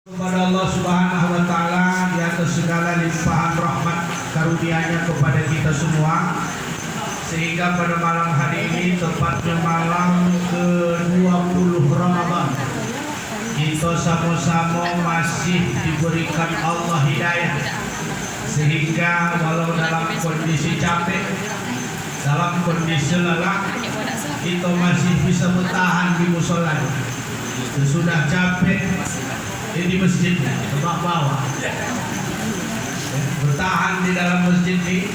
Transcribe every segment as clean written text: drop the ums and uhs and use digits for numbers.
Kepada Allah Subhanahu wa Ta'ala di atas segala limpahan rahmat karunia-Nya kepada kita semua, sehingga pada malam hari ini, tepatnya malam ke-20 Ramadan, kita sama-sama masih diberikan Allah hidayah, sehingga walau dalam kondisi capek, dalam kondisi lelah, kita masih bisa bertahan di musola. Sesudah capek di masjid, tempat bawah, bertahan di dalam masjid ini.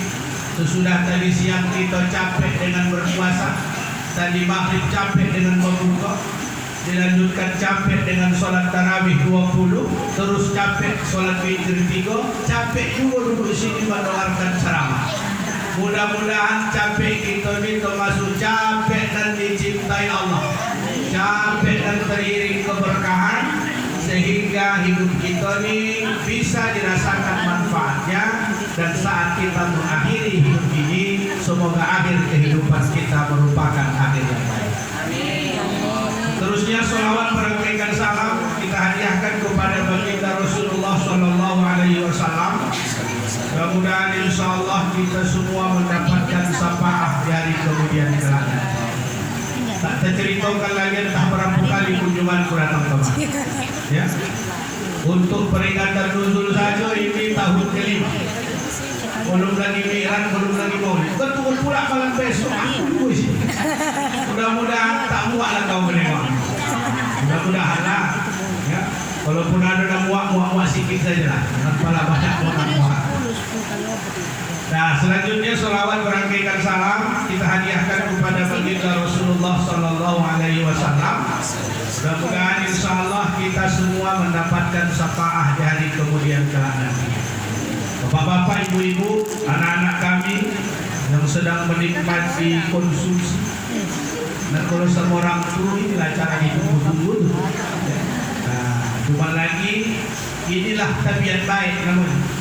Sesudah tadi siang kita capek dengan berpuasa, tadi maghrib capek dengan membuka, dilanjutkan capek dengan sholat tarawih 20, terus capek sholat witir 3, capek juga duduk di sini mendengarkan ceramah. Mudah-mudahan capek kita ini termasuk capek dan dicintai Allah, capek dan teriring keberkahan, sehingga hidup kita ini bisa dirasakan manfaatnya, dan saat kita mengakhiri hidup ini, semoga akhir kehidupan kita merupakan akhir yang baik. Terusnya sholawat berangkaikan salam kita hadiahkan kepada baginda Rasulullah Sallallahu Alaihi Wasallam. Mudah-mudahan insya Allah kita semua mendapatkan syafaat di hari kemudian kelak. Tak terceritakan lagi entah berapa kali kunjungan datang kemari. Ya, untuk peringatan nuzul saja ini tahun kelima. Belum lagi mi'raj, belum lagi maulid. Betul pula malam besok aku dulu sih. Mudah-mudahan tak muaklah kau menengok. Mudah-mudahan lah. Ya, walaupun ada muak sikit saja lah. Tanpa banyak muak. Nah, selanjutnya sholawat berangkaikan salam kita hadiahkan kepada baginda Rasulullah Sallallahu Alaihi Wasallam. Mudah-mudahan insya Allah kita semua mendapatkan syafaat di hari kemudian kelak nanti. Bapak-bapak, ibu-ibu, anak-anak kami yang sedang menikmati konsumsi. Nah, kalau sama orang tua inilah cara hidup dulu. Nah, cuma lagi inilah tabiat baik namanya.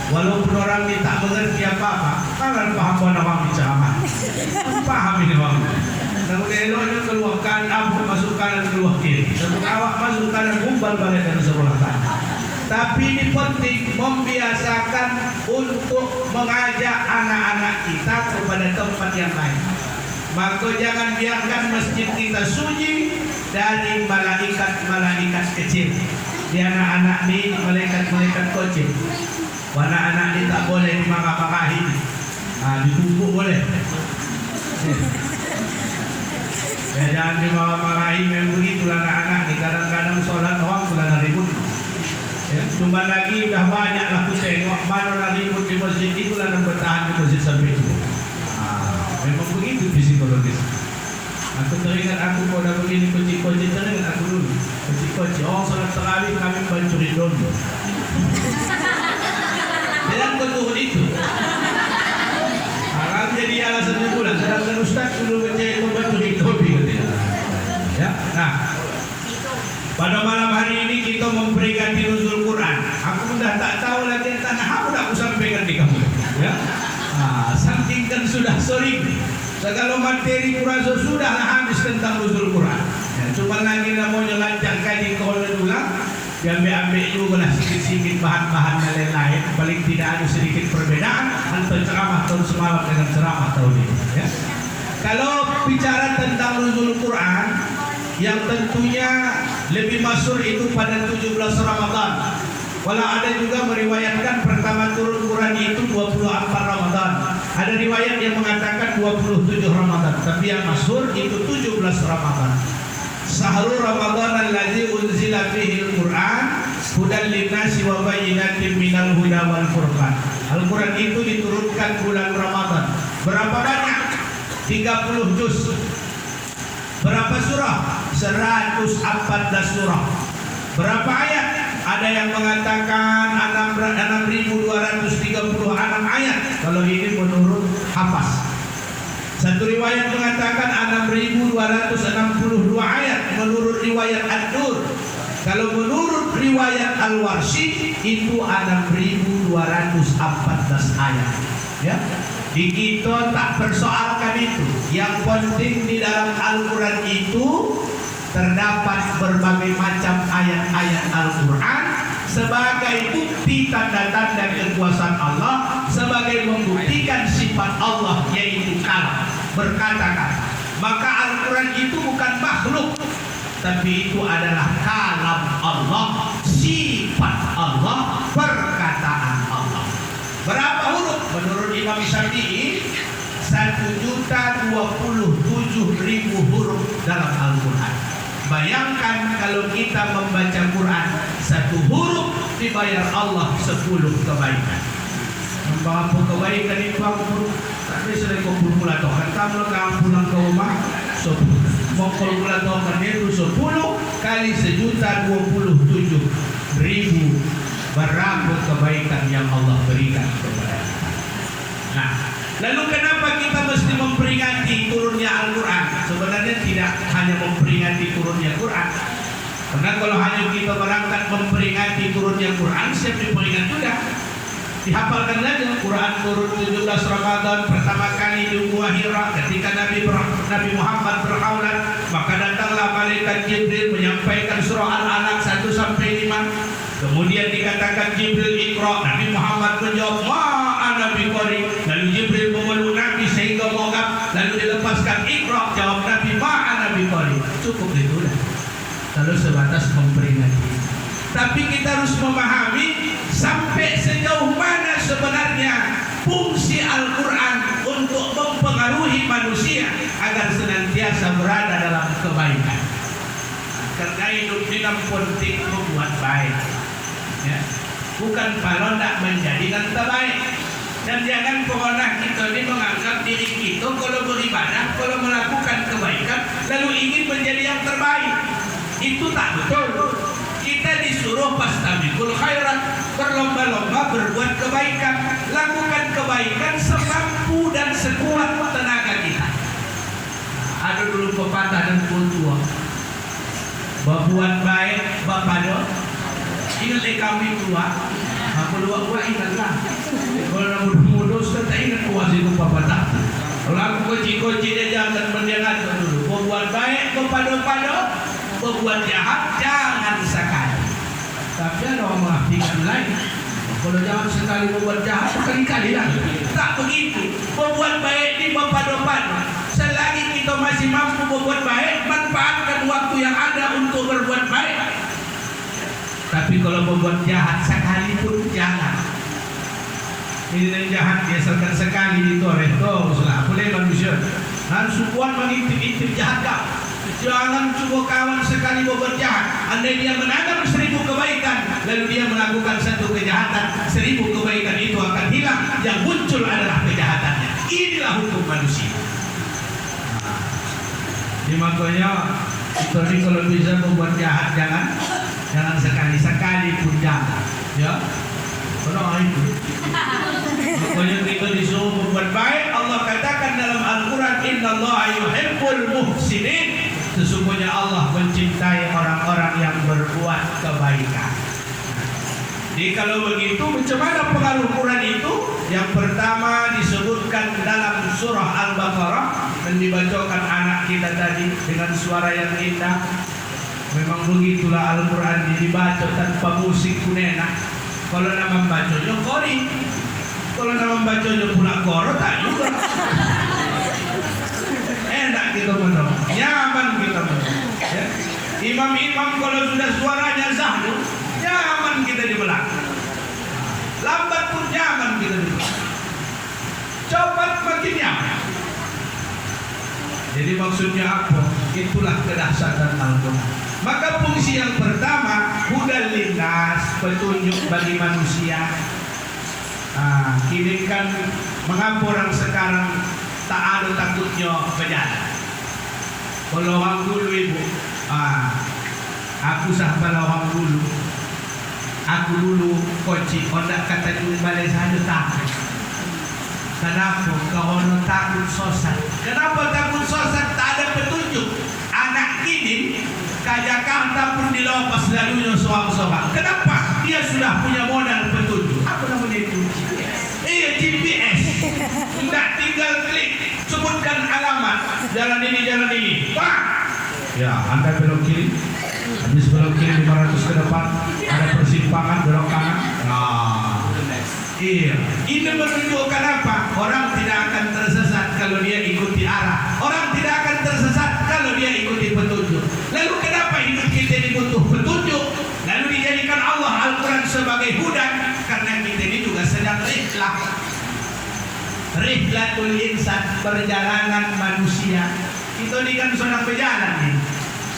Walaupun orang ini tak mengerti apa-apa, kalian paham bahwa awak bicara, paham ini awak. Namun eloknya keluar kanan, masuk kanan, keluar kiri. Sebab awak masuk kanan, gumbal balik dari sebelah kanan. Tapi ini penting membiasakan untuk mengajak anak-anak kita kepada tempat yang lain. Maka jangan biarkan masjid kita sunyi dari malaikat-malaikat kecil. Di anak-anak ini malaikat-malaikat kecil. Anak-anak ini tak boleh dimarah-marahi, ditumpuk boleh. Ya, jangan dimarah-marahi. Memang begitulah anak-anak ni. Kadang-kadang sholat orang sudah ribut. Ya, cuma lagi dah banyak lah aku tengok mana orang ribut di masjid, itulah yang bertahan di masjid sampai itu. Memang begitu psikologis. Aku teringat aku pada begini kocik-kocik, teringat aku dulu kocik-kocik. Oh, sholat tarawih kami mencuri dondo. Dalam ketuhun itu akan jadi alasan bulan. Sedangkan Ustaz dulu menjadi membantu kopi. Ya, nah, pada malam hari ini kita memperingati nuzul Quran. Aku sudah tak tahu lagi tentang apa nak aku sampaikan di kamu. Ya, saking kan sudah sering segala materi Quran sudah habis tentang nuzul Quran. Ya, cuma lagi namanya lancar kaji kalau ulang. Diambil juga lah sedikit-sedikit bahan-bahan yang lain. Paling tidak ada sedikit perbedaan antara ceramah tahun semalam dengan ceramah tahun ini. Ya. Kalau bicara tentang nuzul Quran, yang tentunya lebih masyhur itu pada 17 Ramadan. Walau ada juga meriwayatkan pertama turun Quran itu 24 Ramadan. Ada riwayat yang mengatakan 27 Ramadan. Tapi yang masyhur itu 17 Ramadan. Syahrul Ramadan allazi unzila fihi al-Qur'an hudan lin-nasi wa bayyinatin minal huda wal furqan. Al-Qur'an itu diturunkan bulan Ramadan. Berapa banyak? 30 juz. Berapa surah? 114 surah. Berapa ayat? Ada yang mengatakan 6.236 ayat. Kalau ini menurut Hafaz. Satu riwayat mengatakan 6.262 ayat menurut riwayat Ad-Dur. Kalau menurut riwayat Al-Warshi itu 6.214 ayat. Ya, di kita tak persoalkan itu. Yang penting di dalam Al-Quran itu terdapat berbagai macam ayat-ayat Al-Quran sebagai bukti tanda-tanda kekuasaan Allah, sebagai membuktikan sifat Allah yaitu kalam, berkata-kata. Maka Al-Quran itu bukan makhluk, tapi itu adalah kalam Allah, sifat Allah, perkataan Allah. Berapa huruf? Menurut Imam Syafi'i 1.027.000 huruf dalam Al-Quran. Bayangkan kalau kita membaca Quran, satu huruf dibayar Allah 10 kebaikan. Membawa kebaikan itu aku tapi sudah kumpul mula toh. Kamu kalau pulang ke rumah 10. Mau kalau mula toh kan itu 10 kali 1.027.000 berapa kebaikan yang Allah berikan kepada kita. Nah, lalu kenapa kita mesti memperingati turunnya Al-Quran? Sebenarnya tidak hanya memperingati turunnya Quran, karena kalau hanya kita berangkat memperingati turunnya Quran, siap diperingat juga. Dihafalkan saja, Quran turun 17 Ramadan pertama kali di Gua Hira ketika Nabi Muhammad berhaulat, maka datanglah malaikat Jibril menyampaikan surah Al-Alaq 1-5. Kemudian dikatakan Jibril Iqra, Nabi Muhammad menjawab ma'ana biqari. Lalu Jibril memeluk Nabi sehingga mogap, lalu dilepaskan Iqra, jawab Nabi ma'ana biqari. Cukup itulah kalau sebatas memperingati. Tapi kita harus memahami sampai sejauh mana sebenarnya fungsi Al-Quran untuk mempengaruhi manusia agar senantiasa berada dalam kebaikan. Karena hidup ini penting membuat baik, ya. Bukan kalau tidak menjadikan terbaik. Dan jangan pernah kita ini menganggap diri kita kalau beribadah, kalau melakukan kebaikan lalu ingin menjadi yang terbaik. Itu tak betul. Kita disuruh fastabiqul khairat, berlomba-lomba berbuat kebaikan, lakukan kebaikan semampu dan sekuat tenaga kita. Ada dulu pepatah dan tua, berbuat baik bapada. Ingat kami tua, aku dua ingatlah. Kalau nak muda sudah tak ingat kuasa itu pepatah. Kalau aku kecil-kecil dia jangan mendengar dulu. Berbuat baik kepada berbuat jahat jangan sekali. Tapi ada orang mengartikan lain. Kalau jangan sekali berbuat jahat, sekali-kali lah. Tak begitu. Berbuat baik di berpadu-padu. Selagi kita masih mampu berbuat baik, manfaatkan waktu yang ada untuk berbuat baik. Tapi kalau berbuat jahat sekalipun jangan. Ini yang jahat biasakan sekali ditoleh. Tuh, salah. Boleh manusia. Dan sukuan mengintip-intip jahat kau. Jangan cuba kawan sekali berbuat jahat. Andai dia menanam 1000 kebaikan, lalu dia melakukan satu kejahatan, 1000 kebaikan itu akan hilang. Yang muncul adalah kejahatannya. Inilah hukum manusia. Jadi makanya kita ini kalau bisa membuat jahat jangan sekali-sekali pun jangan. Ya, kalau itu. Makanya kita disuruh membuat baik. Allah katakan dalam Al-Quran, Innallaha yuhibbul muhsinin. Sesungguhnya Allah mencintai orang-orang yang berbuat kebaikan. Jadi kalau begitu, macam mana pengaruh Quran itu? Yang pertama disebutkan dalam surah Al-Baqarah dan dibacakan anak kita tadi dengan suara yang indah. Memang begitulah Al-Quran dibaca tanpa musik pun enak. Kalau nama membacanya kori, kalau nama membacanya pula koro tak juga. Enak kita mendengar, nyaman kita mendengar. Ya. Imam-imam kalau sudah suaranya zahdu, nyaman kita di belakang. Lambat pun nyaman kita di belakang. Cepat makin nyaman. Jadi maksudnya apa? Itulah kedahsyatan Al-Quran. Maka fungsi yang pertama, hudal linnas, petunjuk bagi manusia. Kini kan mengapa orang sekarang tak ada takutnya berjalan. Kalau orang dulu ibu, aku sahabat orang dulu. Aku dulu koci, orang kata dulu balik saja takut. Kenapa? Kalau takut sosat. Kenapa takut sosat? Tak ada petunjuk. Anak kini ke Jakarta pun dilepas lalunya seorang-seorang. Kenapa? Dia sudah punya modal petunjuk. Apa namanya itu? GPS. Tidak tinggal klik, sebutkan alamat. Jalan ini. Pak. Ya, Anda belok kiri. Habis belok kiri 500 ke depan ada persimpangan. Iya. Ini menunjukkan apa? Orang tidak akan tersesat kalau dia ikuti arah. Orang tidak akan tersesat kalau dia ikuti petunjuk. Lalu kenapa hidup kita ini butuh petunjuk? Lalu dijadikan Allah Al-Quran sebagai hudan. Karena kita ini juga sedang rihlah. Rihlatul insan, perjalanan manusia. Kita ini kan sedang berjalan nih.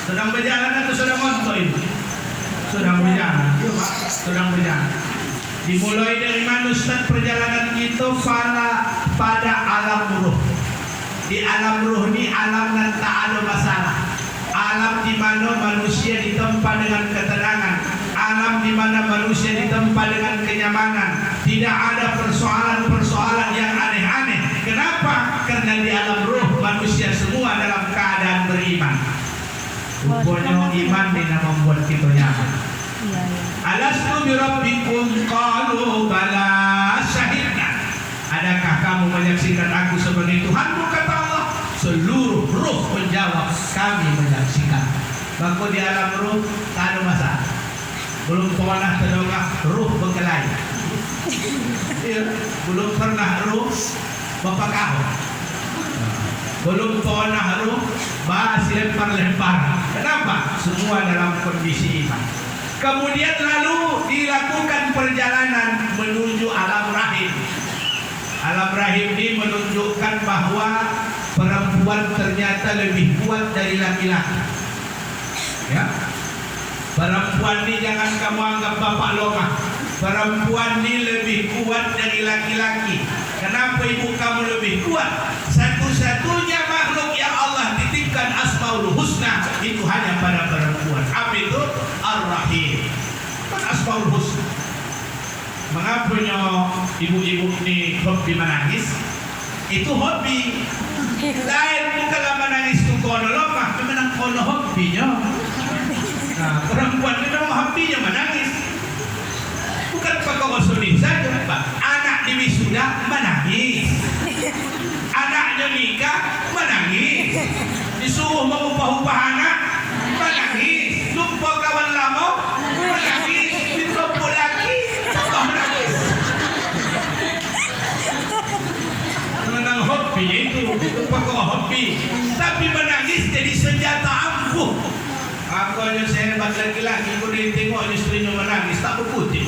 Sedang berjalan atau sedang montok ini? Sedang berjalan. Sedang berjalan. Dimulai dari mana Ustaz perjalanan kita pada alam ruh. Di alam ruh ini alam yang tak ada masalah. Alam di mana manusia ditempa dengan ketenangan. Alam di mana manusia ditempa dengan kenyamanan. Tidak ada persoalan-persoalan yang aneh-aneh. Kenapa? Karena di alam ruh manusia semua dalam keadaan beriman. Rupanya iman yang membuat kita nyaman. Alastu birabbikum qalu bala syahidna. Adakah kamu menyaksikan aku sebagai Tuhanmu, kata Allah? Seluruh ruh menjawab, kami menyaksikan. Maka di alam ruh tak ada masalah. Belum pernah terdengar ruh berkelahi. Ya, belum pernah ruh bapak kau. Belum pernah ruh bahas lempar-lempar. Kenapa? Semua dalam kondisi iman. Kemudian lalu dilakukan perjalanan menuju alam rahim. Alam rahim ini menunjukkan bahwa perempuan ternyata lebih kuat dari laki-laki. Ya, perempuan ini jangan kamu anggap bapak longah. Perempuan ini lebih kuat dari laki-laki. Kenapa ibu kamu lebih kuat? Satu-satunya makhluk yang Allah titipkan Asmaul Husna itu hanya pada perempuan. Apa itu? Ar-Rahim. Kan Asmaul Husna. Mengapa ibu-ibu ini hobi menangis? Itu hobi. Lain bukanlah menangis itu kono lomah, memang kono hobinya. Nah, perempuan itu memang hobinya menangis. Bukan pakai sedih saja, Pak. Anak di wisuda menangis. Anaknya nikah menangis. Disuruh mengupah-upah anak menangis. Lupa kawan lama menangis. Ditelepon lagi tambah menangis. Menang hobinya itu pakai hobi. Tapi menangis jadi senjata ampuh. Aku aja sehebat laki-laki, aku ditengok istrinya menangis tak berputih.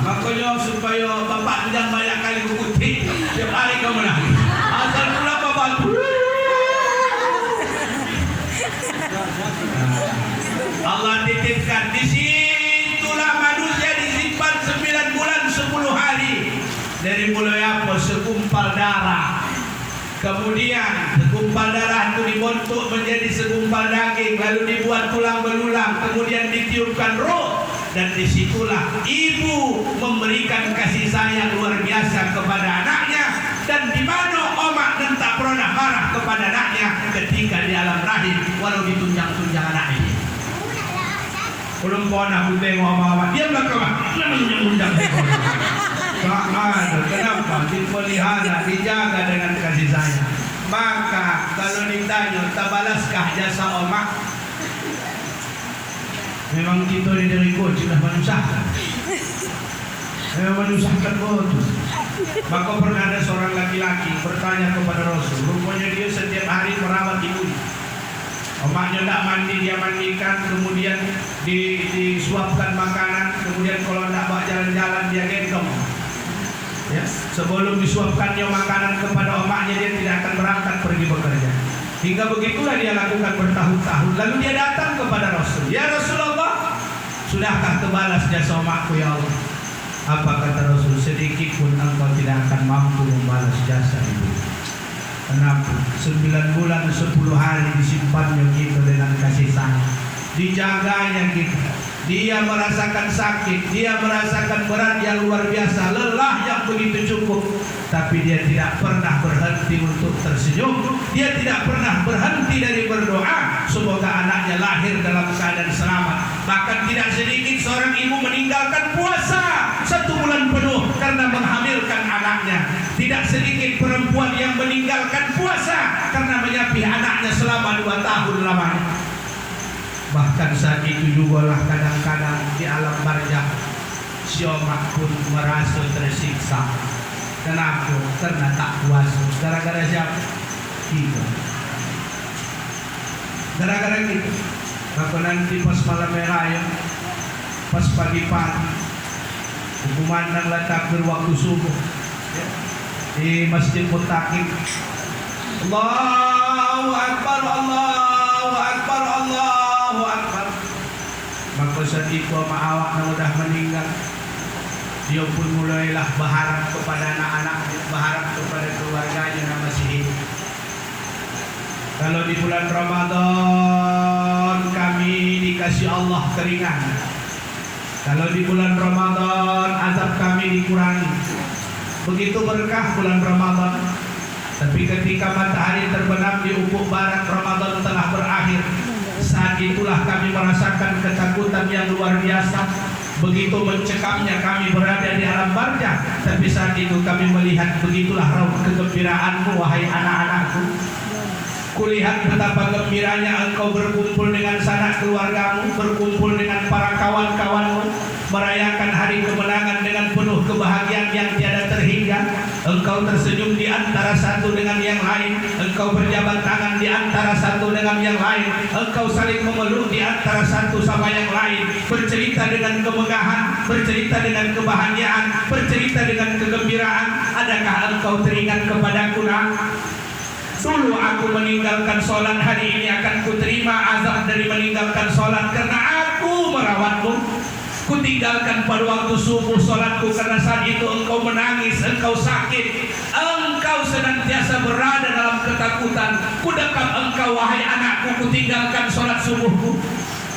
Makanya supaya bapak jangan banyak kali berputih, setiap hari kau menangis. Asal pula bapak Allah titipkan di situlah manusia disimpan 9 bulan 10 hari. Dari mulai apa? Segumpal darah. Kemudian segumpal darah itu dibentuk menjadi segumpal daging, lalu dibuat tulang belulang, kemudian ditiupkan roh, dan disitulah ibu memberikan kasih sayang luar biasa kepada anaknya. Dan di mana omak dan tak pernah marah kepada anaknya ketika di alam rahim, walau ditunjang-tunjang anaknya. Belum pernah aku tengok omak-omak dia belakang, dia menunjang-tunjang. Kenapa? Dipelihara, dijaga dengan kasih sayang. Maka kalau ditanya, tak balaskah jasa omak? Memang kita dari kau sudah menyusahkan. Memang menyusahkan kau tu. Maka pernah ada seorang laki-laki bertanya kepada Rasul. Rupanya dia setiap hari merawat ibunya. Omaknya tak mandi, dia mandikan, kemudian disuapkan makanan, kemudian kalau tak bawa jalan-jalan dia gendong. Ya, sebelum disuapkannya makanan kepada omaknya, dia tidak akan berangkat pergi bekerja. Hingga begitulah dia lakukan bertahun-tahun. Lalu dia datang kepada Rasul. Ya Rasulullah, sudahkah terbalas jasa omakku ya Allah? Apa kata Rasul? Sedikit pun engkau tidak akan mampu membalas jasa ibu. Kenapa? 9 bulan 10 hari disimpannya kita dengan kasih sayang, dijaganya kita. Dia merasakan sakit, dia merasakan berat yang luar biasa, lelah yang begitu cukup, tapi dia tidak pernah berhenti untuk tersenyum. Dia tidak pernah berhenti dari berdoa semoga anaknya lahir dalam keadaan selamat. Bahkan tidak sedikit seorang ibu meninggalkan puasa 1 bulan penuh karena menghamilkan anaknya. Tidak sedikit perempuan yang meninggalkan puasa karena menyapih anaknya selama 2 tahun lamanya. Bahkan saat itu juga lah kadang-kadang di alam barzakh si Omak pun merasa tersiksa. Kenapa? Karena tak puasa. Gara-gara siapa? Kita. Gara-gara kita. Maka nanti pas malam raya, pas pagi-pagi, kumandanglah takbir waktu subuh di Masjid Mutakin. Allahu Akbar, Allahu Akbar, Allahu Akbar. Maka saat itu awak sudah meninggal. Dia pun mulailah berharap kepada anak-anaknya, berharap kepada keluarganya yang masih hidup. Kalau di bulan Ramadan kami dikasih Allah keringanan. Kalau di bulan Ramadan azab kami dikurangi. Begitu berkah bulan Ramadan. Tapi ketika matahari terbenam di ufuk barat, Ramadan telah berakhir. Saat itulah kami merasakan ketakutan yang luar biasa. Begitu mencekamnya kami berada di alam barzah. Tapi saat itu kami melihat begitulah raut kegembiraanmu wahai anak-anakku. Kulihat betapa gembiranya engkau berkumpul dengan sanak keluargamu, berkumpul dengan para kawan-kawanmu, merayakan hari kemenangan dengan penuh kebahagiaan yang tiada terhingga. Engkau tersenyum di antara satu dengan yang lain, engkau berjabat tangan di antara satu dengan yang lain, engkau saling memeluk di antara satu sama yang lain, bercerita dengan kemegahan, bercerita dengan kebahagiaan, bercerita dengan kegembiraan. Adakah engkau teringat kepadaku, nak? Dulu aku meninggalkan sholat, hari ini akan kuterima azab dari meninggalkan sholat karena aku merawatmu. Kutinggalkan pada waktu subuh sholatku karena saat itu engkau menangis, engkau sakit, engkau senantiasa berada dalam ketakutan. Kudekap engkau wahai anakku, kutinggalkan sholat subuhku.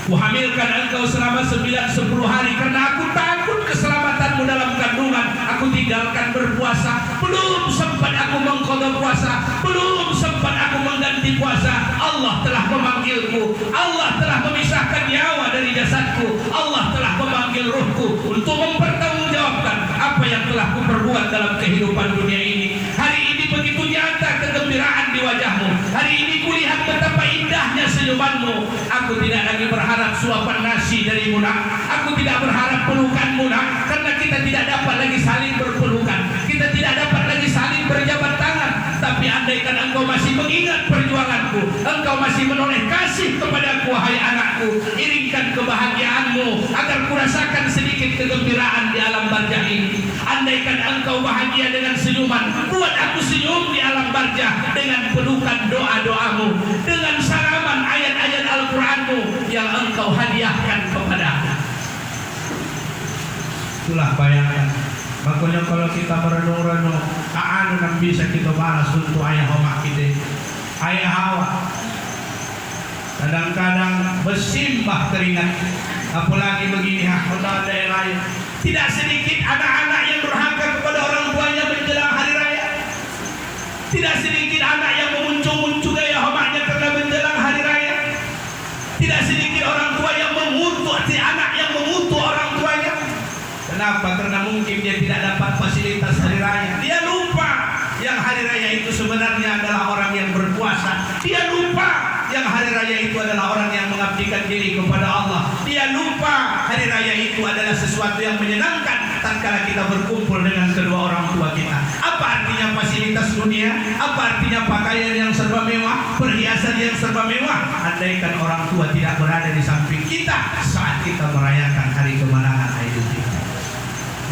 Kuhamilkan engkau selama 9-10 hari karena aku takut keselamatanmu dalam kandungan. Aku tinggalkan berpuasa, belum sempat aku mengqadha puasa, belum sempat aku mengganti puasa. Allah telah memanggilku, Allah telah memisahkan nyawa dari jasadku, Allah telah memanggil ruhku untuk mempertanggungjawabkan apa yang telah kuperbuat dalam kehidupan dunia ini. Hari ini begitu nyata kegembiraan di wajahmu. Hari ini kulihat betapa indahnya senyumanmu. Aku tidak lagi berharap suapan nasi darimu, nak. Aku tidak berharap pelukanmu, nak, karena kita tidak dapat lagi saling berpelukan, kita tidak dapat lagi saling berjabat tangan. Tapi andaikan engkau masih mengingat perjuanganku, engkau masih menoleh kasih kepadaku wahai anakku, iringkan kebahagiaanmu agar kurasakan sedikit kegembiraan di alam barzah ini. Andaikan engkau bahagia dengan senyuman, buat aku senyum di alam barzah dengan pelukan doa-doamu, dengan salaman ayat-ayat Al-Qur'anmu yang engkau hadiahkan kepadaku. Itulah bayangan. Makanya kalau kita merenung-renung, ada yang bisa kita balas untuk ayah homak kita, ayah Hawa. Kadang-kadang bersimbah keringat, apalagi begini ada daerah. Tidak sedikit anak-anak yang durhaka kepada orang tuanya menjelang hari raya. Tidak sedikit anak yang memuncung-muncung ayah homaknya karena menjelang hari raya. Tidak sedikit orang tua yang mengutuk si anak yang mengutuk orang tuanya. Kenapa? Karena mungkin dia tidak dapat fasilitas hari raya. Dia lupa yang hari raya itu sebenarnya adalah orang yang berpuasa. Dia lupa yang hari raya itu adalah orang yang mengabdikan diri kepada Allah. Dia lupa hari raya itu adalah sesuatu yang menyenangkan tatkala kita berkumpul dengan kedua orang tua kita. Apa artinya fasilitas dunia? Apa artinya pakaian yang serba mewah, perhiasan yang serba mewah? Andaikan orang tua tidak berada di samping kita saat kita merayakan hari kemenangan Idul Fitri.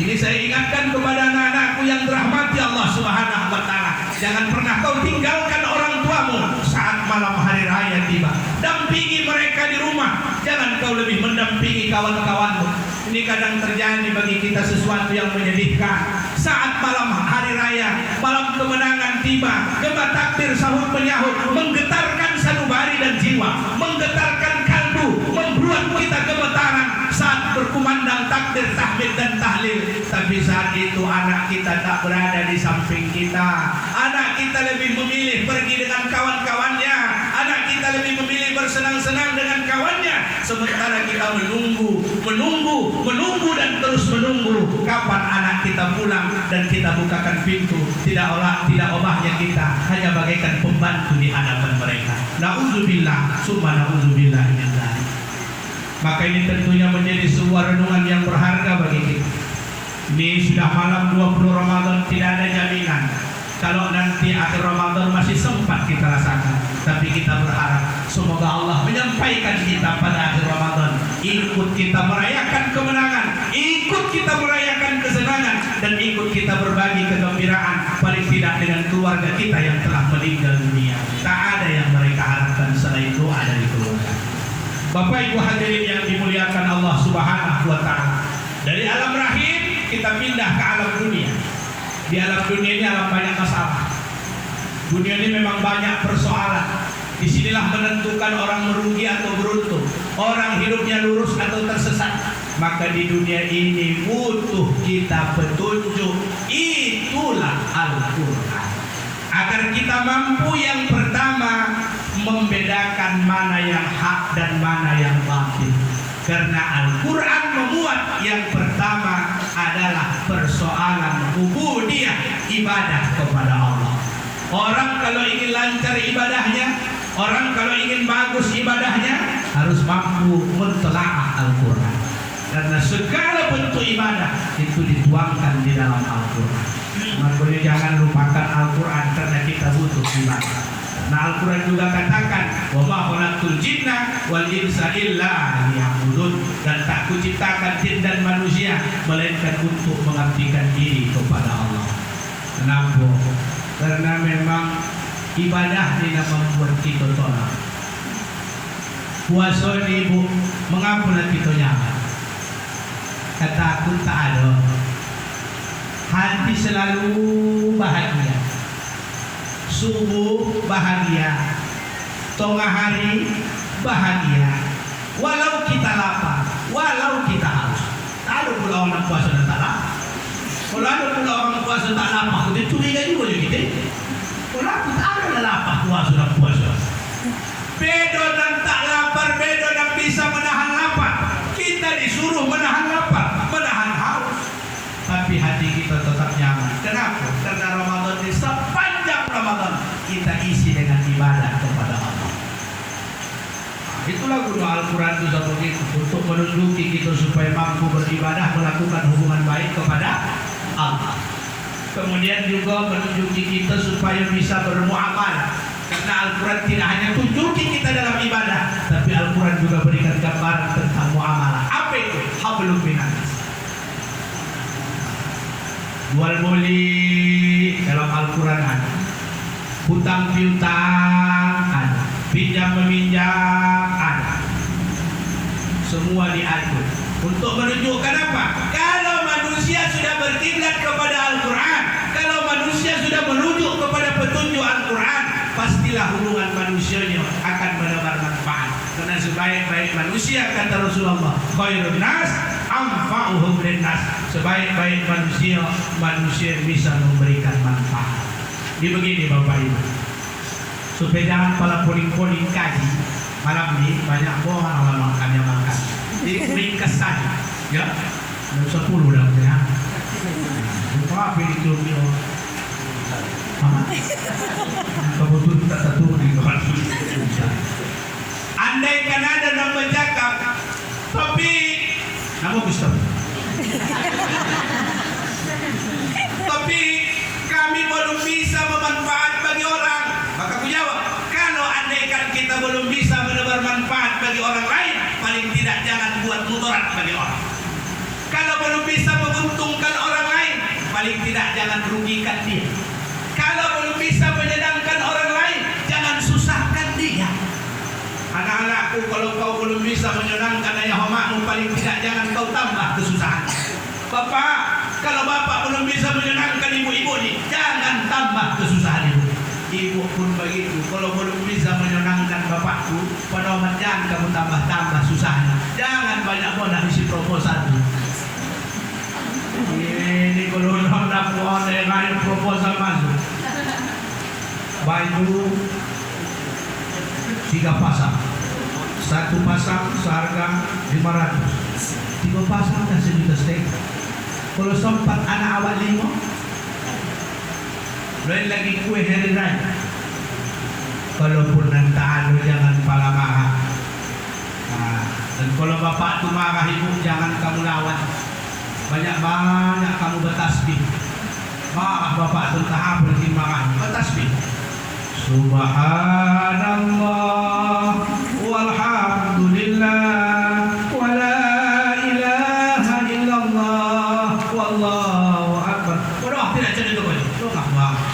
Jadi saya ingatkan kepada anak-anakku yang dirahmati Allah Subhanahu wa taala, jangan pernah kau tinggalkan orang tuamu saat malam hari raya tiba. Dampingi mereka di rumah, jangan kau lebih mendampingi kawan-kawanmu. Ini kadang terjadi bagi kita sesuatu yang menyedihkan. Saat malam hari raya, malam kemenangan tiba, gema takbir sahut menyahut, menggetarkan sanubari dan jiwa, menggetarkan kalbu, membuat kita gemetaran saat berkumandang takbir, tahmid dan tahlil. Tapi saat itu anak kita tak berada di samping kita. Anak kita lebih memilih pergi dengan kawan-kawannya. Anak kita lebih memilih bersenang-senang dengan kawannya. Sementara kita menunggu dan terus menunggu kapan anak kita pulang dan kita bukakan pintu. Tidak obahnya kita hanya bagaikan pembantu di hadapan mereka. Na'udzubillah, summa na'udzubillah min dzalik. Maka ini tentunya menjadi sebuah renungan yang berharga bagi kita. Ini sudah malam 20 Ramadan, tidak ada jaminan. Kalau nanti akhir Ramadan masih sempat kita rasakan, tapi kita berharap semoga Allah menyampaikan kita pada akhir Ramadan, ikut kita merayakan kemenangan, ikut kita merayakan kesenangan, dan ikut kita berbagi kegembiraan, paling tidak dengan keluarga kita yang telah meninggal dunia. Tak ada yang mereka harapkan selain doa dari keluarga. Bapak Ibu hadirin yang dimuliakan Allah Subhanahu wa Ta'ala, dari alam rahim kita pindah ke alam dunia. Di alam dunia ini alam banyak masalah. Dunia ini memang banyak persoalan. Disinilah menentukan orang merugi atau beruntung, orang hidupnya lurus atau tersesat. Maka di dunia ini butuh kita petunjuk. Itulah Al-Quran. Agar kita mampu yang pertama membedakan mana yang hak dan mana yang batil. Karena Al-Quran memuat yang pertama adalah persoalan ubudiyah, ibadah kepada Allah. Orang kalau ingin lancar ibadahnya, orang kalau ingin bagus ibadahnya, harus mampu mentelaah Al-Quran. Karena segala bentuk ibadah itu dituangkan di dalam Al-Quran. Makanya jangan lupakan Al-Quran karena kita butuh ibadah. Nah, Al-Quran juga katakan, wa ma khalaqtul jinna wal insa illa liya'budun, dan tak kuciptakan jin dan manusia melainkan untuk mengabdikan diri kepada Allah. Kenapa? Karena memang ibadah tidak membuat kita tolak. Puasa ni ibu, mengapa kita nyaman? Kata aku tak ada. Hati selalu bahagia. Subuh bahagia, tengah hari bahagia, walau kita lapar, walau kita haus. Kalau pula orang puasa dan tak lapar, kalau ada pula orang puasa tak lapar, kita curiga juga kita. Kalau kita ada lapar puasa dan puasa, beda dan tak lapar, beda dan bisa menahan lapar. Kita disuruh menahan lapar, menahan haus, tapi hati kita tetap nyaman. Kenapa? Karena Ramadan ini sepanjang Ramadan kita isi dengan ibadah kepada Allah. Nah, itulah guna Al-Quran itu begitu, untuk menunjuki kita supaya mampu beribadah, melakukan hubungan baik kepada Allah. Kemudian juga menunjuki kita supaya bisa bermuamalah. Karena Al-Quran tidak hanya tunjuki kita dalam ibadah, tapi Al-Quran juga berikan gambaran tentang muamalah. Apa itu? Hablum minas. Jual beli dalam Al-Quran ada, hutang piutang ada, pinjam meminjam ada, semua diatur. Untuk menunjukkan apa? Kalau manusia sudah berkiblat kepada Al-Quran, kalau manusia sudah merujuk kepada petunjuk Al-Quran, pastilah hubungan manusianya akan menebar manfaat. Karena sebaik-baik manusia, kata Rasulullah, khairun nas anfa'uhum linnas. Sebaik-baik manusia, manusia bisa memberikan manfaat. Ini begini Bapak Ibu, supaya jangan pala poling-poling kaji. Malam ini banyak bohong orang makan yang makan. Jadi ringkas saja, ya. 10 dah ya. Lupa pilih itu kebetulan kita tahu di luar. Andai kan ada yang bercakap, tapi nama Gustaf. Tapi kami belum bisa bermanfaat bagi orang. Maka aku jawab, kalau andaikan kita belum bisa menebar manfaat bagi orang lain, paling tidak jangan buat mudarat bagi orang. Kalau belum bisa menguntungkan orang lain, paling tidak jangan rugikan dia. Kalau belum bisa menyenangkan orang lain, jangan susahkan dia. Anak-anakku, kalau kau belum bisa menyenangkan ayah omakmu, paling tidak jangan kau tambah kesusahan. Bapak, kalau bapak belum bisa menyenangkan ibu-ibu ini, jangan tambah kesusahan ibu. Ibu pun begitu, kalau belum bisa menyenangkan bapakku, pedoman jangan kamu tambah-tambah susahnya. Jangan banyak-banyak isi proposal. Ini kalau nak buat dengan proposal masuk, baju 3 pasang, 1 pasang seharga 500, 3 pasang dah 1,5 juta. Kalau sempat anak awak 5, lain lagi kue hari raya. Kalaupun nanti ada jangan pala marah. Nah, dan kalau bapak tu marah ibu, jangan kamu lawan. Banyak-banyak kamu bertasbih. Marah bapak tentang berarti marah. Bertasbih. Subhanallah walhamdulillah wa la ilaha illallah wallahu akbar. Waduh, tidak jadi itu kan.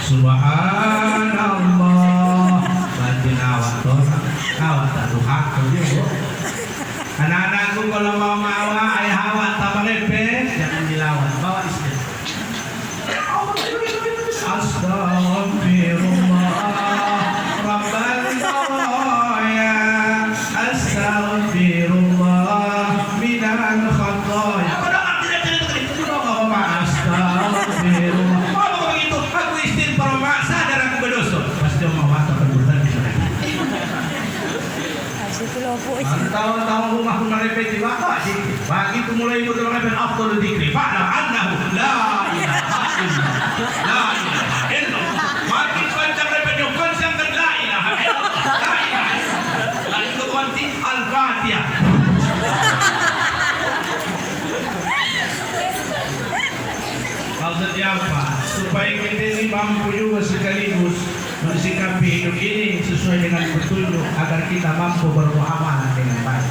Subhanallah. Batin awak tuh. Awak tak duha tu. Anak-anakku kalau mau mawa ayah awak tak merepet, jangan dilawan, bawa istri. Astaghfirullah Rabbal Baraya, Astaghfirullah minal khataya. Apa tidak itu? Astaghfirullah. Apa begitu? Aku istighfar, sadar aku berdosa. Pasti mau atau berdosa di sana. Tahu-tahu rumah pun merepeti bapak sih. Begitu mulai ikut merepet afdal dzikri. Fa'lam annahu la ilaha illallah. La ilaha illallah. Makin panjang repetnya, panjangkan la ilaha illallah. La ilaha illallah. Lalu itu kunci Al-Fatihah. Maksudnya apa? Supaya kita ini mampu juga sekaligus mensikapi hidup ini sesuai dengan petunjuk agar kita mampu bermuamalah dengan baik.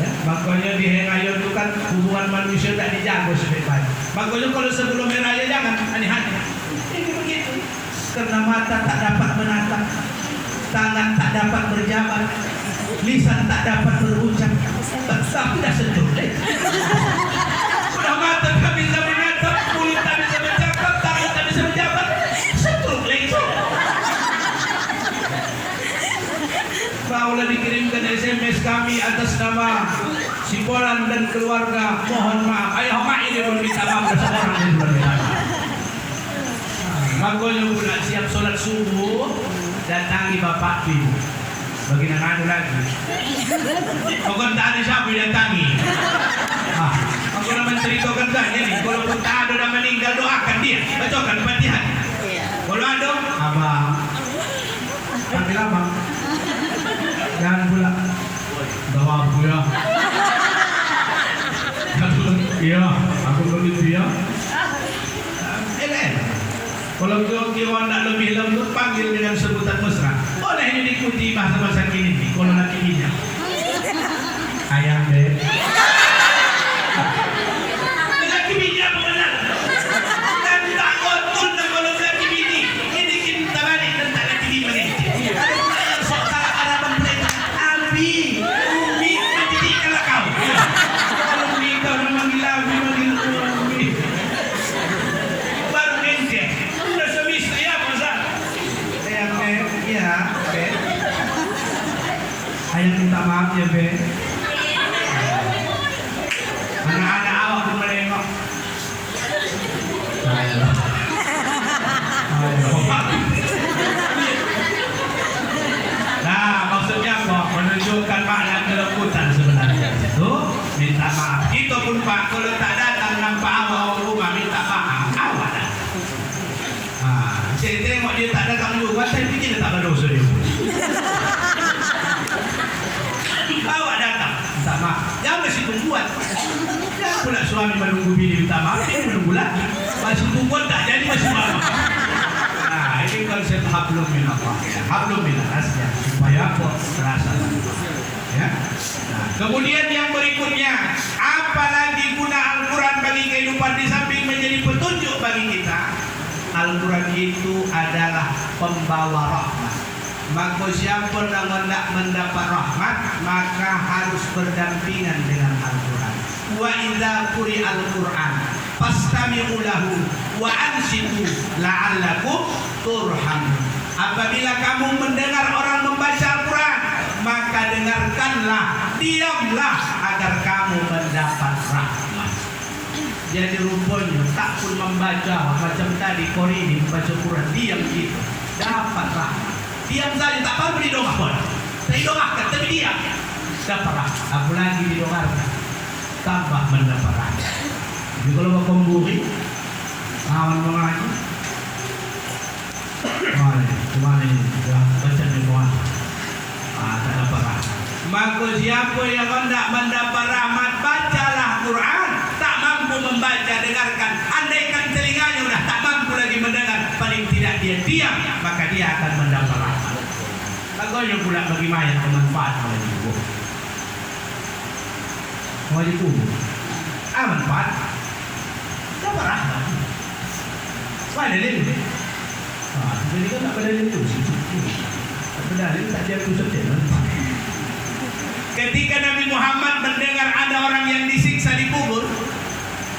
Ya, makanya di hari raya itu kan hubungan manusia tak dijaga sebaik-baik. Makanya kalau sebelum hari raya jangan aneh-aneh. Ini begitu. Karena mata tak dapat menatap, tangan tak dapat berjabat, lisan tak dapat berucap, tapi dah sentuh. Sudah mata tak bisa menatap, mulut tak bisa bercakap, tangan tak bisa berjabat, sentuh lagi. Paulah dikirimkan SMS kami atas nama Simbolan dan keluarga, mohon maaf. Ayah mak ini meminta maaf bersama orang di luar. Makanya pula siap sholat subuh, datangi bapak ibu. Bagi anak lagi. Bukan tak ada siapa yang datangi. Aku nama ceritakan saja nih. Kalau pun tak ada yang meninggal, doakan dia. Bacakan Fatihah. Kalau ada, abang. Panggil abang. Jangan pula. Bawa aku ya. Iya, aku begitu ya. Kalau kira nak lebih lembut, panggil dengan sebutan mesra. Boleh ini diikuti bahasa-bahasa kini. Kalau nak kininya. Ayam deh. Laki bini apa benar? Dan tak kotor dan kalau laki bini. Ini kita balik dan tak laki bini mana? Sok tak ada mereka. Abi, Umi, menjadikanlah kau. Kalau Umi kau nak manggil Abi, manggil Umi. Baru ente. Sudah semesta ya masa. Ayam deh, ya. Ayam minta maaf ya be. Anak-anak awak pun menengok. Nah, maksudnya apa? Menunjukkan makna kelembutan sebenarnya. Itu minta maaf. Itu pun Pak, kalau tak datang nampak awak rumah minta maaf, awak dah. Saya tengok dia tak datang juga, saya fikir dia tak berdosa dia. Awak datang, minta maaf. Jangan masih tungguan. Jangan pula suami menunggu bini minta maaf, dia menunggu lagi. Masih tungguan tak jadi masih maaf. Nah, ini konsep hablum minallah. Hablum minallah supaya apa? Terasa. Ya. Nah, kemudian yang berikutnya, apalagi guna Al-Quran bagi kehidupan di samping menjadi petunjuk bagi kita. Al-Quran itu adalah pembawa rahmat. Maka siapa yang hendak mendapat rahmat, maka harus berdampingan dengan Al-Quran. Wa idza quri'al Quran fastami'u lahu wa ansitu la'allakum turhamun. Apabila kamu mendengar orang membaca Al-Quran, maka dengarkanlah, diamlah agar kamu mendapat rahmat. Jadi rupanya tak pun membaca macam tadi Qori membaca Quran, diam gitu, dapat rahmat. Diam saja, tak perlu didoakan. Saya doakan, tapi diam. Dapat rahmat. Apalagi didoakan, tambah mendapat rahmat. Jadi kalau mau kumpuli, kawan mengaji, kemana ini? Baca ni muat. Tak dapat rahmat. Maka siapa yang hendak mendapat rahmat, bacalah Quran. Tak mampu membaca, dengarkan. Andaikan telinganya sudah tak mampu lagi mendengar, paling tidak dia diam, maka dia akan mendapat rahmat. Bagaimana pula bagi mayat bermanfaat oleh kubur? Mau dikubur, manfaat, dapat rahmat. Mana dalil? Jadi kan tak ada dalil tu. Tak ada dalil, tak ada tu saja. Ketika Nabi Muhammad mendengar ada orang yang disiksa di kubur,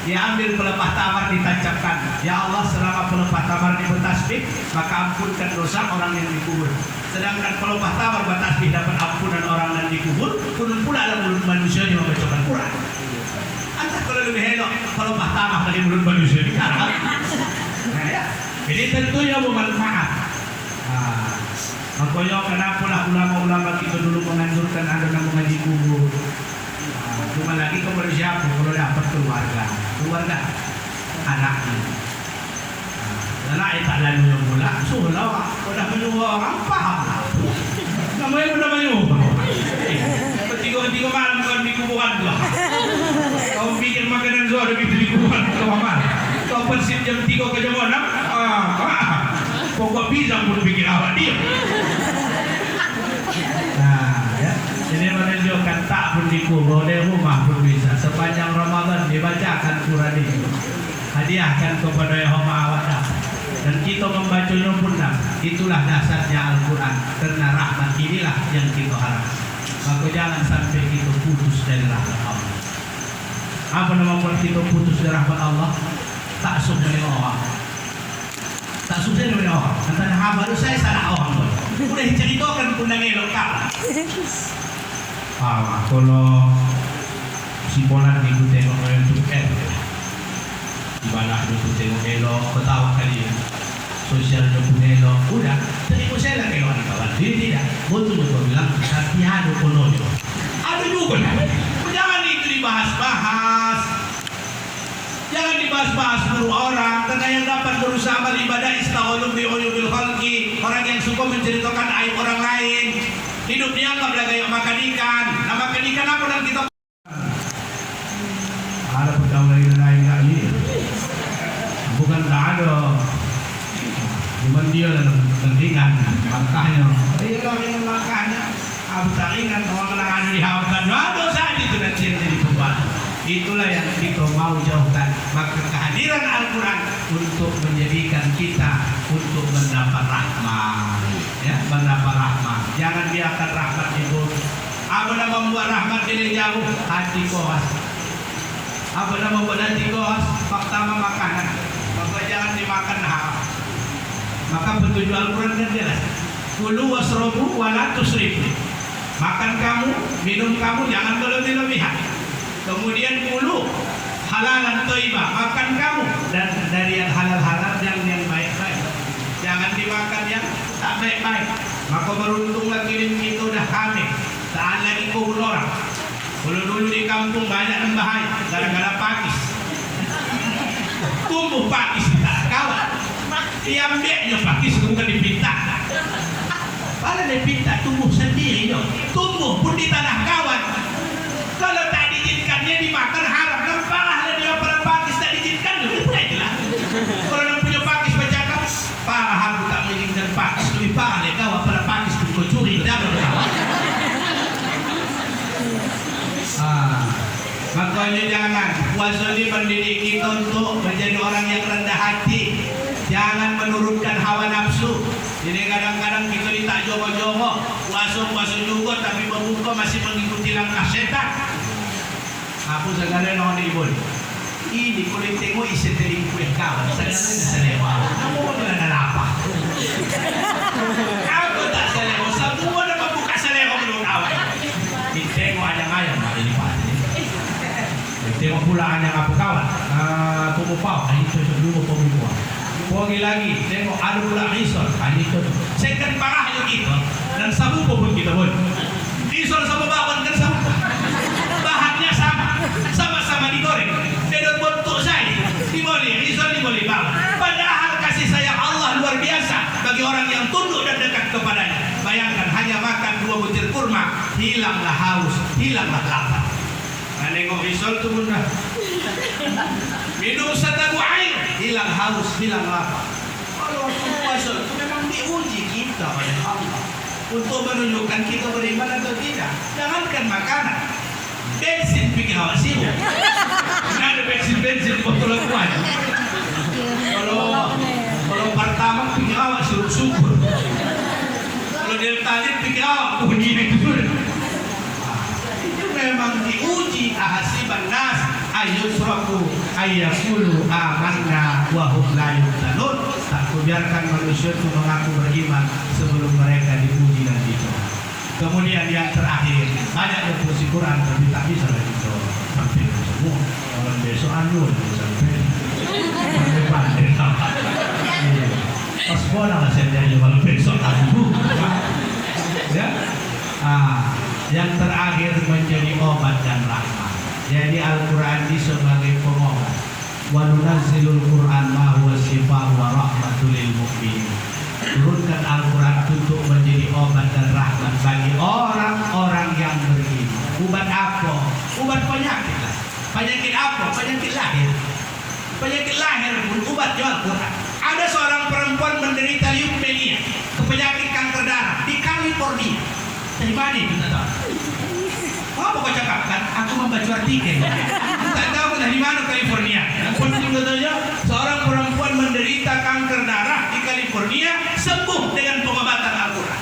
dia ambil pelepah tamar ditancapkan. Ya Allah, selama pelepah tamar ini bertasbih, maka ampunkan dosa orang yang dikubur. Sedangkan pelepah tamar bertasbih dapat ampunan orang yang dikubur, pun pula ada mulut manusia yang membacakan Quran. Entah kalau lebih elok pelepah tamar dari mulut manusia ini karena. Nah ya, jadi tentunya bermanfaat. Makanya kenapa lah ulama-ulama kita dulu menganjurkan ada yang mengaji kubur. Cuma lagi kepada siapa? Kalau dapat keluarga, anaknya. Anak tak lalu yang pula, sulah sudah menyuruh orang faham. Namanya sudah menyuruh. Tiga malam kau di kuburan tu. Kau bikin makanan tu ada di kuburan kau aman. Kau persib jam 3 ke jam 6. Pokok pisang pun bikin awak dia. Nah, ya. Ini menunjukkan tak pun dikubur di rumah pun bisa. Sepanjang Ramadan dibacakan Quran itu. Hadiahkan kepada yang awak dapat. Dan kita membacanya pun itulah dasarnya Al-Quran. Karena rahmat inilah yang kita harapkan. Maka jangan sampai kita putus dari rahmat Allah. Apa nama buat kita putus dari rahmat Allah? Tak suka dengan orang. Tak suka dengan orang. Antara hamba itu saya salah orang pun. Udah diceritakan pun dengan elok. Kalau si Polan itu tengok orang itu ibadah itu tengok elok, ketawa kali sosialnya pun elok, udah terima saya lah elok kawan. Dia tidak, betul-betul bilang tapi ada kononya, ada juga lah. Jangan itu dibahas-bahas, jangan dibahas-bahas buruk orang, karena yang dapat berusaha beribadah istaghalu bi uyubil khalqi, orang yang suka menceritakan aib orang lain. Hidup dia enggak kayak makan ikan. Nah, makan ikan apa dan kita ada pergaulan lain kali. Bukan tak ada. Cuma dia dan ringan langkahnya. Dia yang langkahnya. Abu ringan orang ada di hautan. Ada saja itu dan jadi beban. Itulah yang kita mau jauhkan. Maka kehadiran Al-Quran untuk menjadikan kita untuk mendapat rahmat. Ya, mendapat rahmat. Jangan biarkan rahmat itu. Apa nama membuat rahmat ini jauh? Hati koas. Apa nama membuat hati koas? Pertama makanan. Maka jangan dimakan haram. Maka petunjuk Al-Quran kan jelas. Kulu wasrobu wala tusrifu. Makan kamu, minum kamu, jangan berlebih-lebihan. Kemudian kulu halalan thayyibah, makan kamu dan dari yang halal-halal yang baik-baik. Jangan dimakan yang tak baik-baik. Maka beruntunglah kirim kita udah hamil. Tak lagi kubur orang. Kalau dulu di kampung banyak yang bahaya gara-gara pakis. Tumbuh pakis tak kawan. Diambilnya pakis bukan dipinta. Kalau dipinta tumbuh sendiri dong. Tumbuh pun di tanah kawan. Kalau tak diizinkannya dimakan haram. Parahlah dia pada pakis tak diizinkan itu itulah. Kalau nak punya pakis bercakap parah aku tak mengizinkan pakis lebih parah dia kawan pada pakis tu kau curi dah kawan. Makanya jangan puasa ini mendidik kita untuk menjadi orang yang rendah hati. Jangan menurunkan hawa nafsu. Jadi kadang-kadang kita tak jogo-jogo puasa juga tapi berbuka masih mengikuti langkah setan. Aku segala orang ibu ini kulit tengok isi teringku yang kawan. Saya selewa. Kamu mau dengan apa? Aku tak selewa. Semua dah membuka selewa menurut awak. Tengok ayam-ayam ini pak. Tengok pula ayam apa kawan? Tunggu pau. Ini cocok dulu pembuka. Pergi lagi. Tengok ada pula risol. Ini cocok. Second parahnya kita dan sabu pun kita pun. Risol sama bawang dan sabu. Bahannya sama-sama digoreng. Beda bentuk saya. Dimoli risol dimoli bawang. Padahal kasih sayang Allah luar biasa bagi orang yang tunduk dan dekat kepadanya. Bayangkan hanya makan 2 butir kurma, hilanglah haus, hilanglah lapar. Nengok risol tu pun dah. minum seteguk air, hilang haus, hilang lapar. Kalau waktu puasa itu memang diuji kita oleh Allah untuk menunjukkan kita beriman atau tidak. Jangankan makanan, bensin bikin awak sibuk. Nggak ada bensin botol kuat. Kalau pertama bikin awak syukur. Kalau dia tadi bikin awak begini dulu. Itu memang diuji ahasiban nas ayyusraku ayyakulu amanna wa hum la yuftanun. Tak kubiarkan manusia itu mengaku beriman sebelum mereka diuji dan dicoba. Kemudian yang terakhir, banyak yang puisi Quran tapi tak bisa lagi sampai semua. Kalau besok anu sampai pandai pas bola lah saya jadi kalau besok anu. Ya, yang terakhir menjadi obat dan rahmat. Jadi Al-Quran ini sebagai pengobat. Wa nunazzilul Quran ma huwa shifaa wa rahmatul lil mu'minin. Turunkan Al-Quran untuk menjadi obat dan rahmat bagi orang-orang yang beriman. Obat apa? Obat penyakit lah. Penyakit apa? Penyakit lahir. Penyakit lahir pun obatnya Al-Quran. Ada seorang perempuan menderita leukemia, penyakit kanker darah di California. Dari mana itu tahu? Apa kau cakap kan? Aku membaca artikel. Tak tahu dari mana California. Penting katanya seorang perempuan menderita kanker darah di California sembuh dengan pengobatan Al-Quran.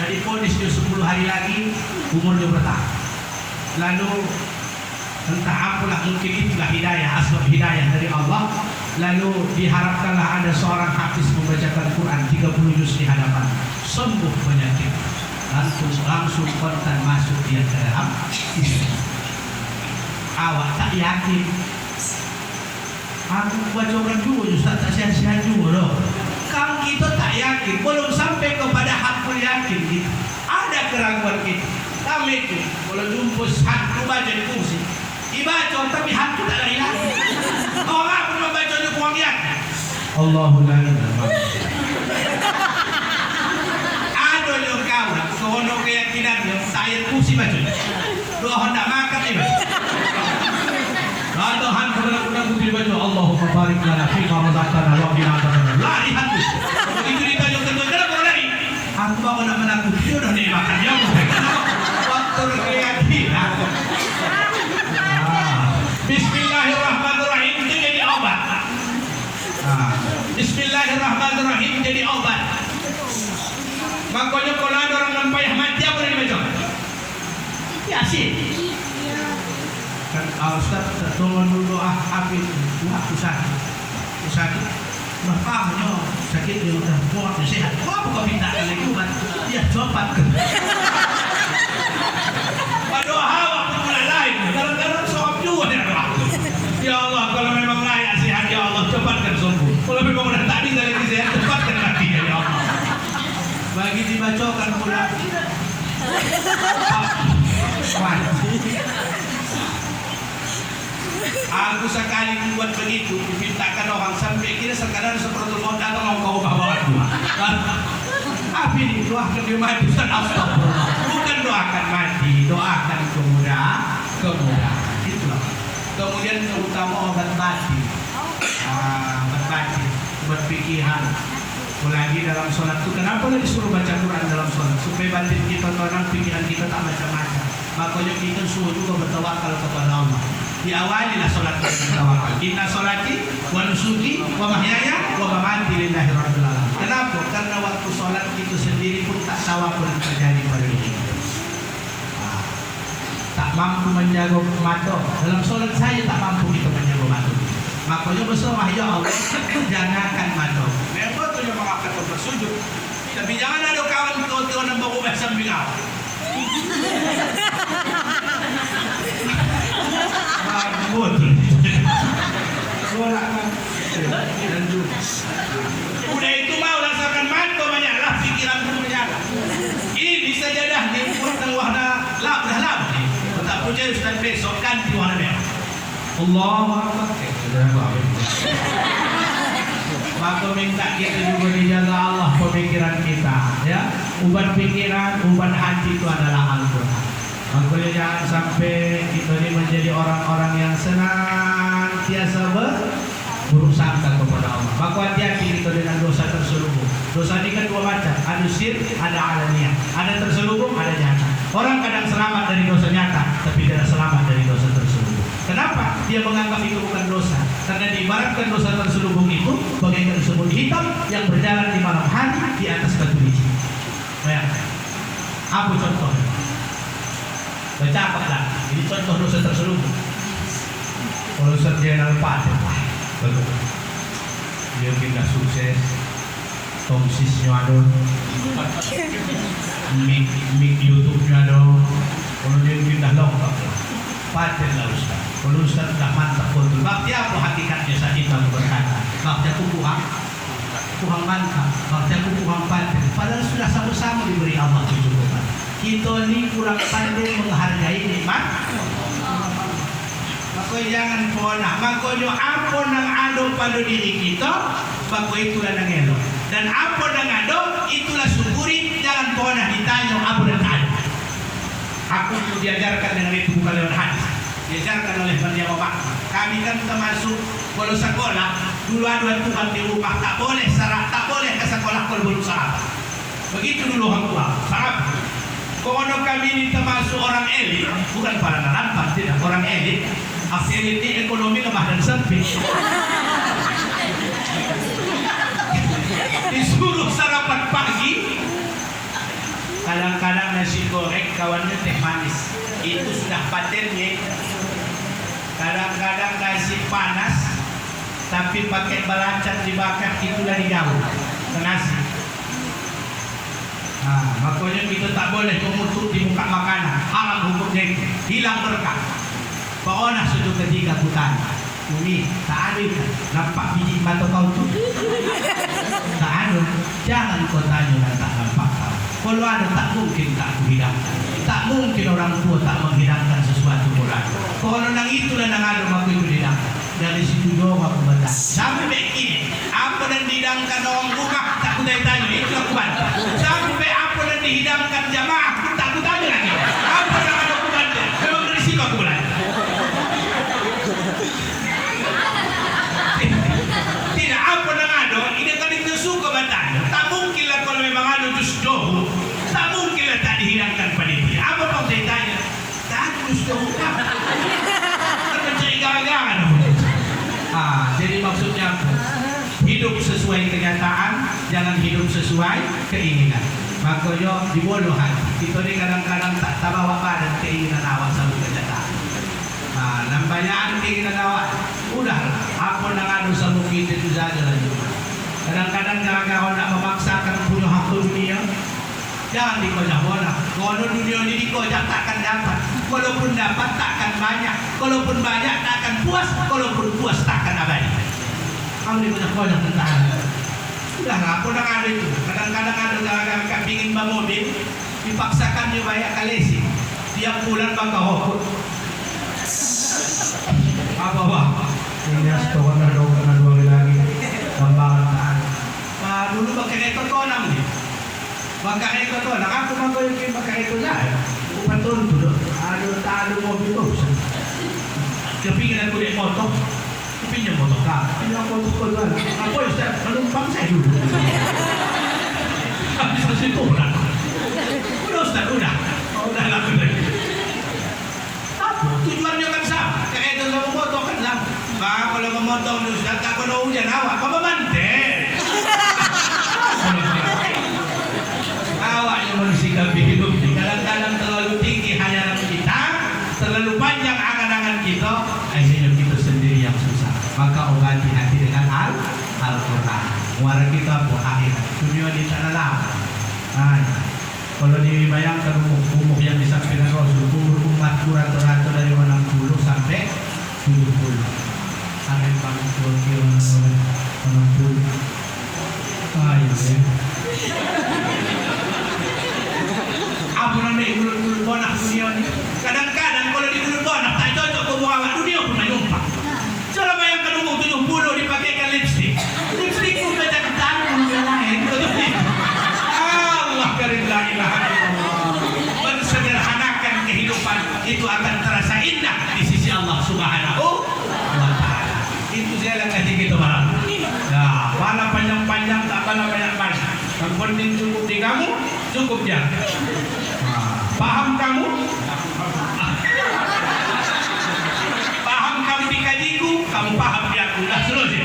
Jadi ponis dia 10 hari lagi umurnya bertambah. Lalu entah apalah, mungkin itulah hidayah, asbab hidayah dari Allah. Lalu diharapkanlah ada seorang hafiz membacakan Quran 30 juz di hadapan, sembuh penyakit. Langsung kontan masuk dia ke dalam Islam. Awak tak yakin? Aku baca orang dulu, Ustaz, tak sihat-sihat dulu loh. Kalau kita tak yakin, belum sampai kepada hakul yakin gitu. Ada keraguan kita. Kami itu kalau jumpa satu baca di kursi, dibaca tapi hati tak hilang. Orang pun membaca di kurang yakin. Allahul Akbar. Ada yang kawan, sehono keyakinan yang saya kursi baca. Dua hendak makan ni baca. Tuhan kepada putri baca Allahumma barik lana fi ma razaqtana wa qina adzabannar. Lari hati. Begitu ditanya kedua, kenapa lari? Aku baru nak menakut dia dah ni makan dia. Faktor keyakinan. Bismillahirrahmanirrahim itu jadi obat. Bismillahirrahmanirrahim jadi obat. Makanya kalau ada orang yang payah mati apa yang dibaca? Yasin. Kan Ustaz tolong dulu Hafid, aku sakit. Bapaknya sakit dia udah kuat sehat. Apa kau minta lagi obat? Dia cobat. Doa awak pun mulai lain. Kadang-kadang soal juga dia doa. Ya Allah, kalau memang layak sehat, ya Allah cepatkan sembuh. Kalau memang udah tak bisa lagi sehat, cepatkan lagi ya Allah. Bagi dibacakan pula. Aku sekali membuat begitu, dimintakan orang sampai kira sekadar seperti mau datang mau kau bawa aku. Apa ini doakan dia mati, Ustaz? Astagfirullah. Bukan doakan mati, doakan kemudahan. Itulah. Kemudian terutama obat batin, obat pikiran. Apalagi dalam sholat itu, kenapa disuruh baca Quran dalam sholat? Supaya batin kita tenang, pikiran kita tak macam-macam. Makanya kita suruh juga bertawakal kepada Allah. Diawalilah sholat kita bertawakal. Inna sholati wa nusuki wa mahyaya wa mamati lillahi rabbil alamin. Kenapa? Karena waktu sholat itu sendiri pun tak tahu apa yang terjadi pada diri. Tak mampu menjaga mata. Dalam sholat saya tak mampu kita menjaga mata. Makanya bersoah, ya Allah, jangankan mata. Memang tu yang mengangkat bersujud. Tapi jangan ada kawan kau yang berubah sambil kau. Betul. Udah itu mau rasakan mata menyala, pikiran pun menyala. Ini sajadah ni pun warna lap dah lap. Tak punya Ustaz besok ganti warna merah. Allahu Akbar. Maka minta kita juga dijaga Allah pemikiran kita, ya. Ubat pikiran, ubat hati itu adalah Al-Quran. Makanya jangan sampai kita ini menjadi orang-orang yang senang sangka kepada Allah. Maka hati-hati kita dengan dosa terselubung. Dosa ini kan dua macam, ada sir, ada alaniah, ada terselubung, ada nyata. Orang kadang selamat dari dosa nyata, tapi tidak selamat dari dosa terselubung. Kenapa? Dia menganggap itu bukan dosa. Karena diibaratkan dosa terselubung itu bagaikan semut hitam yang berjalan di malam hari di atas batu licin. Bayangkan. Apa contohnya? Baca apa lah? Ini contoh dosa terselubung. Kalau Sarjana Paten, betul. Dia pindah sukses, tongsisnya ada, mic YouTube-nya ada. Kalau dia pindah lengkap, paten lah Ustaz. Kalau Ustaz dah mantap betul. Bakti apa hakikatnya saat itu aku berkata? Bakti aku kurang mantap, bakti aku kurang paten. Padahal sudah sama-sama diberi Allah kecukupan. Kita ini kurang pandai menghargai nikmat. Maka jangan pernah, makanya apa yang ada pada diri kita, maka itulah yang elok. Dan apa yang ada, itulah syukuri. Jangan pernah ditanya apa yang ada. Aku itu diajarkan dengan itu bukan lewat hadis, diajarkan oleh Nabi Muhammad. Kami kan termasuk kalau sekolah dulu ada Tuhan di rumah, tak boleh sarak, tak boleh ke sekolah kalau belum sahabat. Begitu dulu orang tua, sahabat. Kalau kami ini termasuk orang elit, bukan para narampas, tidak orang elit. Akhir ini ekonomi lemah dan sempit. Disuruh sarapan pagi, kadang-kadang nasi goreng kawannya teh manis, itu sudah patennya. Kadang-kadang nasi panas, tapi pakai belacan dibakar, itulah dijauh ke nasi. Nah, makanya kita tak boleh mengutuk di muka makanan, haram hukumnya, hilang berkah. Pokoknya sudah ketika putan Umi, tak ada kan? Nampak biji batu kau tu? Tak ada. Jangan kau tanya dan tak nampak kau. Kalau ada tak mungkin tak aku hidangkan. Tak mungkin orang tua tak menghidangkan sesuatu orang. Kalau nang itulah nang ada maka itu dihidangkan. Dari situ doang aku baca. Sampai ini apa yang dihidangkan orang rumah tak aku tanya. Itu aku baca. Sampai apa yang dihidangkan jamaah tak aku tanya lagi. Apa yang ada aku baca? Memang risiko aku belajar. Tidak apa yang ada, ini kan itu suka batanya. Tak mungkinlah kalau memang ada jus dohu, tak mungkinlah tak dihilangkan panitia. Apa pun saya tanya? Tak ada jus dohu kan? Kan mencari gara-gara. Jadi maksudnya apa? Hidup sesuai kenyataan, jangan hidup sesuai keinginan. Makanya dibodoh hati. Kita ni kadang-kadang tak bawa badan keinginan awak sama kenyataan. Nampaknya keinginan awak udah apa yang ada sama kita itu saja lagi. Kadang-kadang gara-gara nak memaksakan punya hak dunia, jangan dikojak-kojak. Kalau dunia ini dikojak takkan dapat. Kalaupun dapat takkan banyak. Kalaupun banyak takkan puas. Kalaupun puas takkan abadi. Kamu dikojak-kojak tentang udah apa yang ada itu. Kadang-kadang ada gara-gara ingin mobil, dipaksakan dia banyak kalesi. Tiap bulan bakal hokut. Apa? Ini sekolah dah dua lagi. Gambaran tahan. Dulu pakai ekor konam ni. Pakai ekor konam. Aku mahu yang pakai ekor saya. Bukan turun tu. Ada mobil tu. Kepingan aku naik motor. Pinjam motor kau. Pinjam motor kau tu. Apa Ustaz? Menumpang saya dulu. Habis itu orang. Udah Ustaz, udah. Udah laku lagi. Tujuannya kan sama. Kayak itu sama motor kan sama. Kalau memotong ni Ustaz, tak kena hujan awak. Apa mantel? Awak yang mensikapi hidup ni. Kadang-kadang terlalu tinggi hayalan kita, terlalu panjang angan-angan kita, akhirnya kita sendiri yang susah. Maka obati hati dengan Al-Quran. Muara kita buat akhirat. Dunia ni tak lama. Kalau dibayangkan umur yang disampaikan Rasul, umur umat rata-rata dari 60 sampai 70. Sampai 60. Apa namanya gulung-gulung bonak dunia ni? Kadang-kadang kalau di gulung bonak tak cocok ke muawat dunia pun menyumpah. Coba bayangkan umur 70 dipakaikan lipstick. Lipstick pun macam tangan yang lain. Allah karim la ilaha illallah. Mensederhanakan kehidupan itu akan terasa indah di sisi Allah Subhanahu wa ta'ala. Itu jalan kasih kita malam. Nah, pala panjang-panjang tak pala banyak-banyak. Yang penting cukup di kamu, cukup dia. Paham kamu? Paham kamu di kajiku, kamu paham dia. Udah selesai,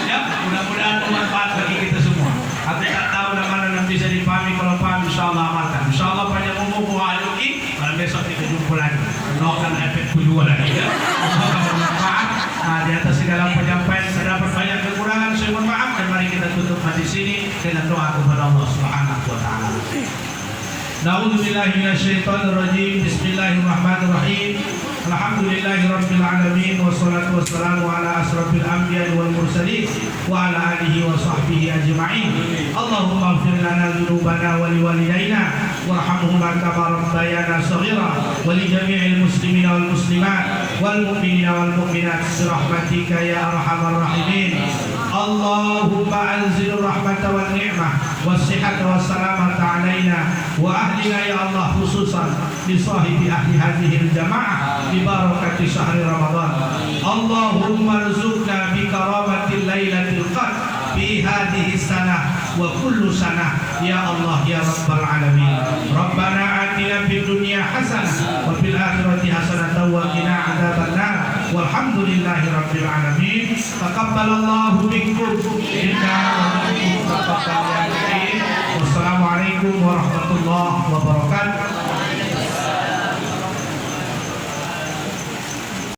ya, mudah-mudahan bermanfaat bagi kita semua. Aku tak tahu mana yang bisa dipahami. Kalau paham, insyaAllah amalkan. InsyaAllah banyak ngomong aluki. Kalau besok kita jumpa lagi. Nokan efek kedua lagi. Ya. Semoga bermanfaat. Nah, di atas segala penyampaian terdapat banyak kekurangan. Saya mohon maaf dan mari kita tutup majlis ini dengan doa kepada Allah Subhanahu wa taala. Na'udzubillahi minasyaitonir rajim. Bismillahirrahmanirrahim. Alhamdulillahirabbil alamin wassalatu wassalamu ala asrofil anbiya'i wal mursalin wa ala alihi wa sahbihi ajma'in. Allahumma ighfir lana dzunubana wa liwalidayna warhamhuma kama rabbayana shaghira wa li jami'il muslimina wal muslimat wal mu'minina wal mu'minat bi rahmatika ya arhamar rahimin. Allahumma anzil rahmata wal ni'mah was sihhata was salamata alaina wa ahlina ya Allah, khususan li sahibi ahli hadhihi al jamaah bi barakati syahri Ramadan. Allahumma rzuqna bi karamatil lailatul qadr fi hadhihi sanah wa kullu sanah ya Allah ya rabbal alamin. Rabbana atina fid dunya hasanah wa fil akhirati hasanah wa qina adzabannar. Walhamdulillahi rabbil alamin. Taqabbalallahu minkum inna wa minkum taqabbal ya karim. Wassalamualaikum warahmatullahi wabarakatuh.